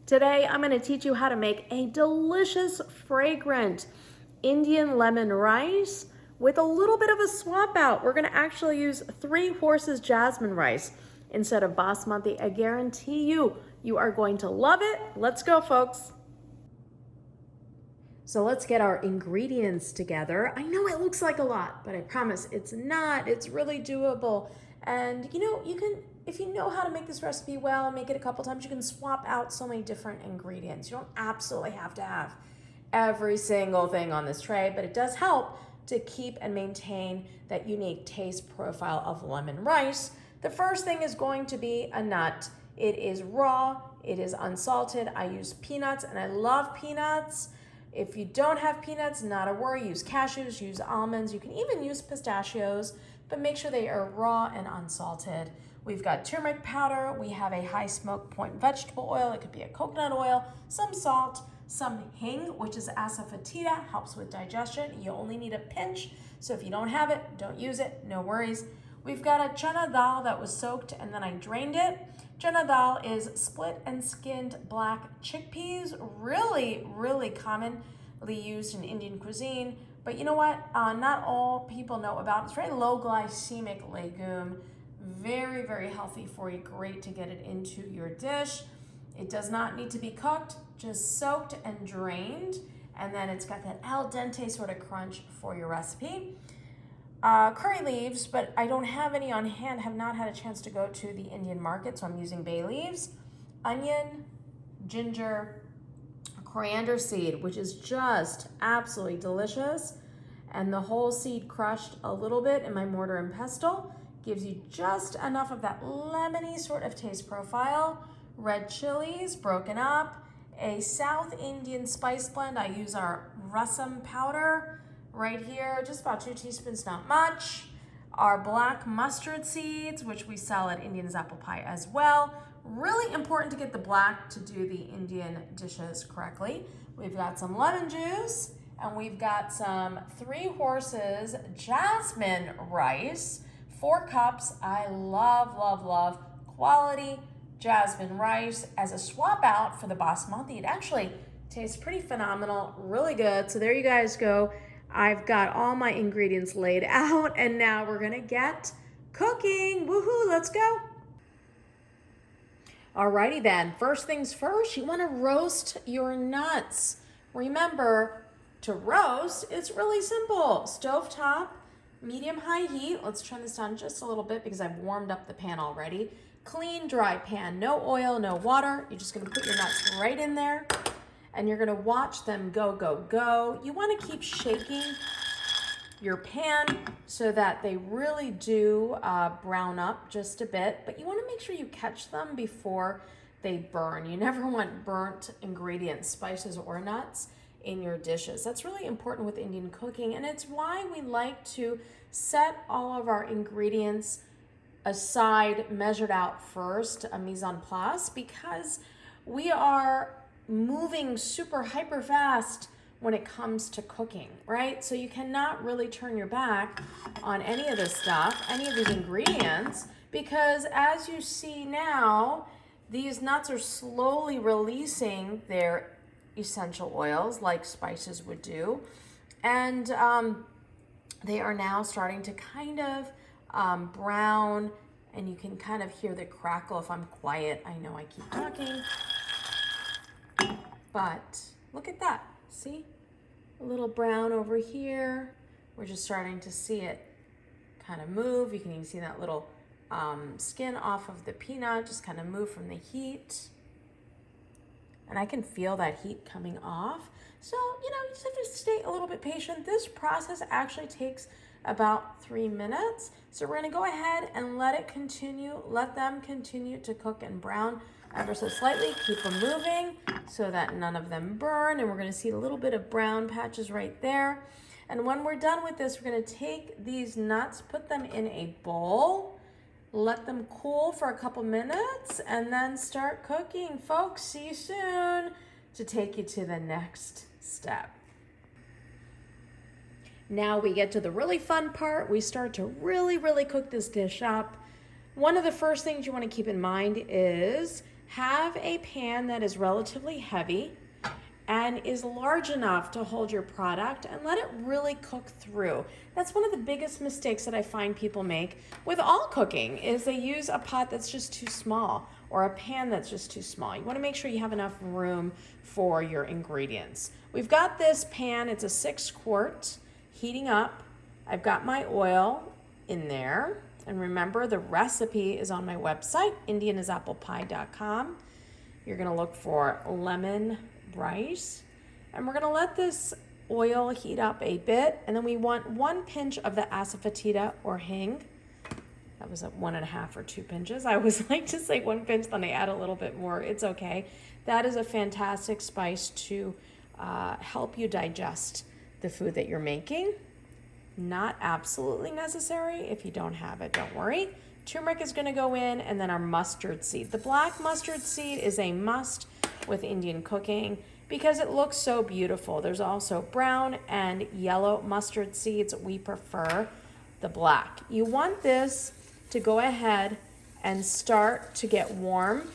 Today, I'm going to teach you how to make a delicious, fragrant Indian lemon rice with a little bit of a swap out. We're going to actually use 3 Horses jasmine rice instead of basmati. I guarantee you, you are going to love it. Let's go, folks. So let's get our ingredients together. I know it looks like a lot, but I promise it's not. It's really doable. And you can, if you know how to make this recipe well, make it a couple times, you can swap out so many different ingredients. You don't absolutely have to have every single thing on this tray, but it does help to keep and maintain that unique taste profile of lemon rice. The first thing is going to be a nut. It is raw, it is unsalted. I use peanuts and I love peanuts. If you don't have peanuts, not a worry. Use cashews, use almonds. You can even use pistachios, but make sure they are raw and unsalted. We've got turmeric powder. We have a high smoke point vegetable oil. It could be a coconut oil, some salt, some hing, which is asafoetida, helps with digestion. You only need a pinch, so if you don't have it, don't use it, no worries. We've got a chana dal that was soaked and then I drained it. Chana dal is split and skinned black chickpeas, really commonly used in Indian cuisine. But you know what? Not all people know about it. It's a very low glycemic legume, very healthy for you. Great to get it into your dish. It does not need to be cooked, just soaked and drained. And then it's got that al dente sort of crunch for your recipe. Curry leaves, but I don't have any on hand, have not had a chance to go to the Indian market, so I'm using bay leaves, onion, ginger, coriander seed, which is just absolutely delicious, and the whole seed crushed a little bit in my mortar and pestle, gives you just enough of that lemony sort of taste profile. Red chilies broken up, a South Indian spice blend. I use our rasam powder right here, just about 2 teaspoons, not much. Our black mustard seeds, which we sell at Indian's Apple Pie as well. Really important to get the black to do the Indian dishes correctly. We've got some lemon juice, and we've got some 3 Horses jasmine rice, 4 cups. I love quality jasmine rice as a swap out for the basmati. It actually tastes pretty phenomenal, really good. So there you guys go. I've got all my ingredients laid out, and now we're gonna get cooking. Woohoo, let's go. Alrighty then, first things first, you wanna roast your nuts. Remember, to roast, it's really simple. Stovetop, medium-high heat. Let's turn this down just a little bit because I've warmed up the pan already. Clean, dry pan, no oil, no water. You're just gonna put your nuts right in there, and you're gonna watch them go. You wanna keep shaking your pan so that they really do brown up just a bit, but you wanna make sure you catch them before they burn. You never want burnt ingredients, spices, or nuts in your dishes. That's really important with Indian cooking, and it's why we like to set all of our ingredients aside, measured out first, a mise en place, because we are moving super hyper fast when it comes to cooking, right? So you cannot really turn your back on any of this stuff, any of these ingredients, because as you see now, these nuts are slowly releasing their essential oils like spices would do. And they are now starting to kind of brown, and you can kind of hear the crackle if I'm quiet. I know I keep talking. But look at that, see? A little brown over here. We're just starting to see it kind of move. You can even see that little skin off of the peanut just kind of move from the heat. And I can feel that heat coming off. So, you just have to stay a little bit patient. This process actually takes about 3 minutes. So we're gonna go ahead and let them continue to cook and brown ever so slightly. Keep them moving so that none of them burn. And we're gonna see a little bit of brown patches right there. And when we're done with this, we're gonna take these nuts, put them in a bowl, let them cool for a couple minutes, and then start cooking. Folks, see you soon to take you to the next step. Now we get to the really fun part. We start to really cook this dish up. One of the first things you want to keep in mind is Have a pan that is relatively heavy and is large enough to hold your product, and let it really cook through. That's one of the biggest mistakes that I find people make with all cooking is they use a pot that's just too small or a pan that's just too small. You want to make sure you have enough room for your ingredients. We've got this pan, it's a 6-quart, heating up. I've got my oil in there. And remember, the recipe is on my website, indianisapplepie.com. You're going to look for lemon rice, and we're going to let this oil heat up a bit, and then we want 1 pinch of the asafoetida or hing. That was 1.5 or 2 pinches. I always like to say 1 pinch, then I add a little bit more. It's okay. That is a fantastic spice to help you digest the food that you're making. Not absolutely necessary. If you don't have it, don't worry. Turmeric is going to go in, and then our mustard seed. The black mustard seed is a must with Indian cooking because it looks so beautiful. There's also brown and yellow mustard seeds. We prefer the black. You want this to go ahead and start to get warm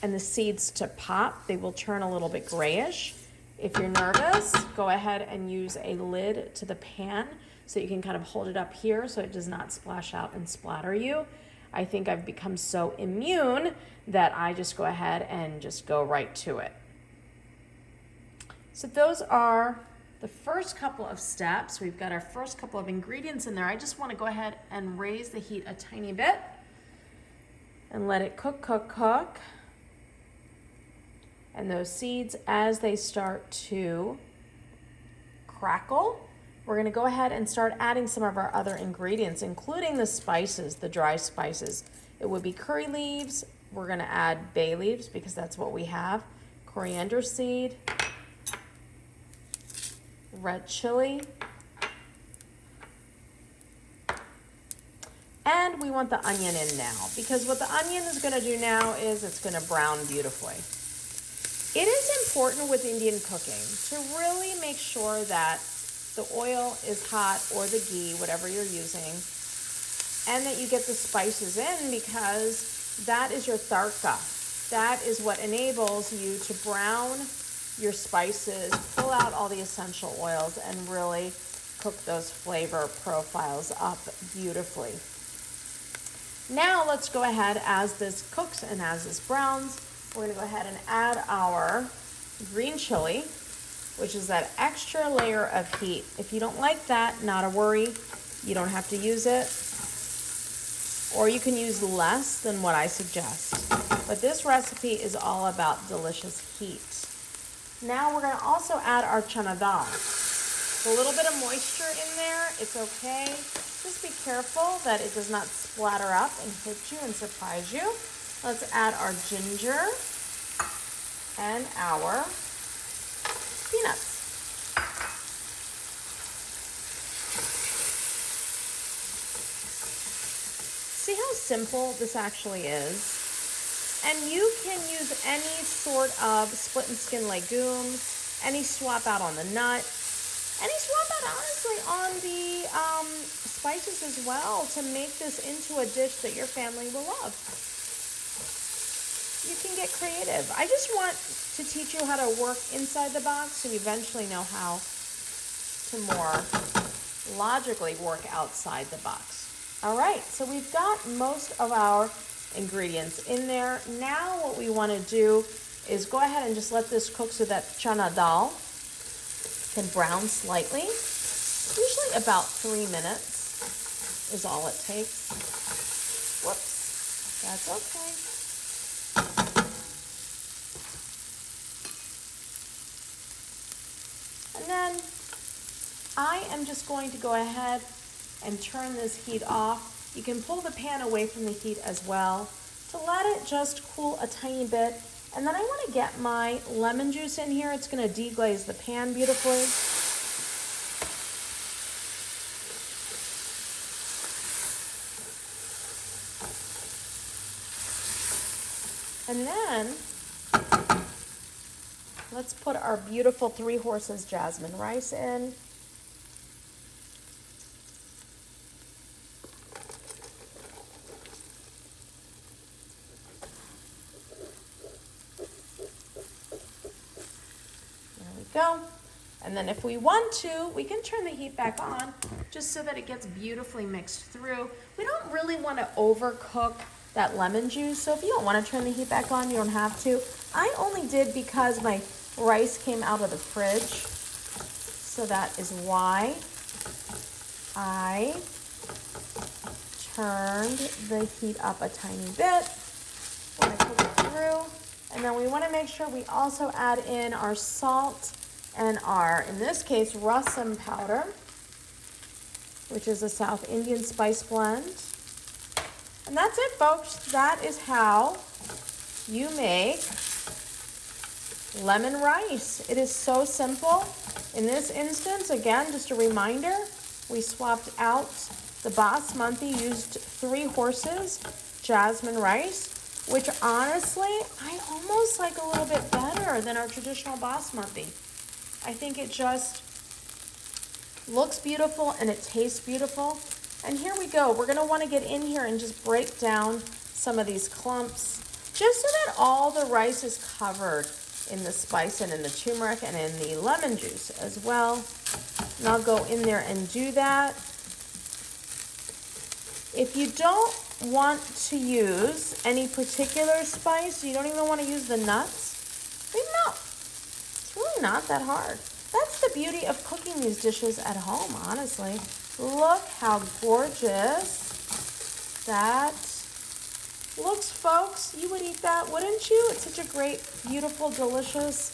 and the seeds to pop. They will turn a little bit grayish. If you're nervous, go ahead and use a lid to the pan so you can kind of hold it up here so it does not splash out and splatter you. I think I've become so immune that I just go ahead and just go right to it. So those are the first couple of steps. We've got our first couple of ingredients in there. I just want to go ahead and raise the heat a tiny bit and let it cook, cook, cook. And those seeds, as they start to crackle, we're going to go ahead and start adding some of our other ingredients, including the spices, the dry spices. It would be curry leaves. We're going to add bay leaves because that's what we have. Coriander seed, red chili, and we want the onion in now because what the onion is going to do now is it's going to brown beautifully. It is important with Indian cooking to really make sure that the oil is hot or the ghee, whatever you're using, and that you get the spices in because that is your tadka. That is what enables you to brown your spices, pull out all the essential oils, and really cook those flavor profiles up beautifully. Now let's go ahead as this cooks and as this browns, we're going to go ahead and add our green chili, which is that extra layer of heat. If you don't like that, not a worry. You don't have to use it. Or you can use less than what I suggest. But this recipe is all about delicious heat. Now we're going to also add our chana dal. A little bit of moisture in there, it's okay. Just be careful that it does not splatter up and hit you and surprise you. Let's add our ginger and our peanuts. See how simple this actually is? And you can use any sort of split and skin legumes, any swap out on the nut, any swap out honestly on the spices as well to make this into a dish that your family will love. You can get creative. I just want to teach you how to work inside the box so you eventually know how to more logically work outside the box. All right, so we've got most of our ingredients in there. Now what we want to do is go ahead and just let this cook so that chana dal can brown slightly. Usually about 3 minutes is all it takes. Whoops, that's okay. And then I am just going to go ahead and turn this heat off. You can pull the pan away from the heat as well to let it just cool a tiny bit. And then I want to get my lemon juice in here. It's going to deglaze the pan beautifully. And then let's put our beautiful 3 Horses jasmine rice in. go. And then if we want to, we can turn the heat back on just so that it gets beautifully mixed through. We don't really want to overcook that lemon juice, so if you don't want to turn the heat back on, you don't have to. I only did because my rice came out of the fridge, so that is why I turned the heat up a tiny bit when I cook it through. And then we want to make sure we also add in our salt and our, in this case, rasam powder, which is a South Indian spice blend. And that's it, folks. That is how you make lemon rice. It is so simple. In this instance, again, just a reminder, we swapped out the basmati, used 3 horses jasmine rice, which honestly, I almost like a little bit better than our traditional basmati. I think it just looks beautiful and it tastes beautiful. And here we go. We're going to want to get in here and just break down some of these clumps just so that all the rice is covered in the spice and in the turmeric and in the lemon juice as well. And I'll go in there and do that. If you don't want to use any particular spice, you don't even want to use the nuts, leave them out. It's really not that hard. That's the beauty of cooking these dishes at home, honestly. Look how gorgeous that looks, folks. You would eat that, wouldn't you? It's such a great, beautiful, delicious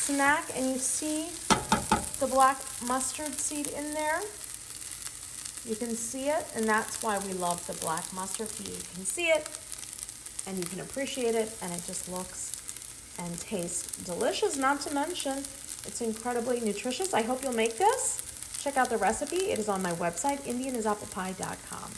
snack. And you see the black mustard seed in there. You can see it, and that's why we love the black mustard seed. You can see it, and you can appreciate it, and it just looks and tastes delicious, not to mention it's incredibly nutritious. I hope you'll make this. Check out the recipe. It is on my website, indianisapplepie.com.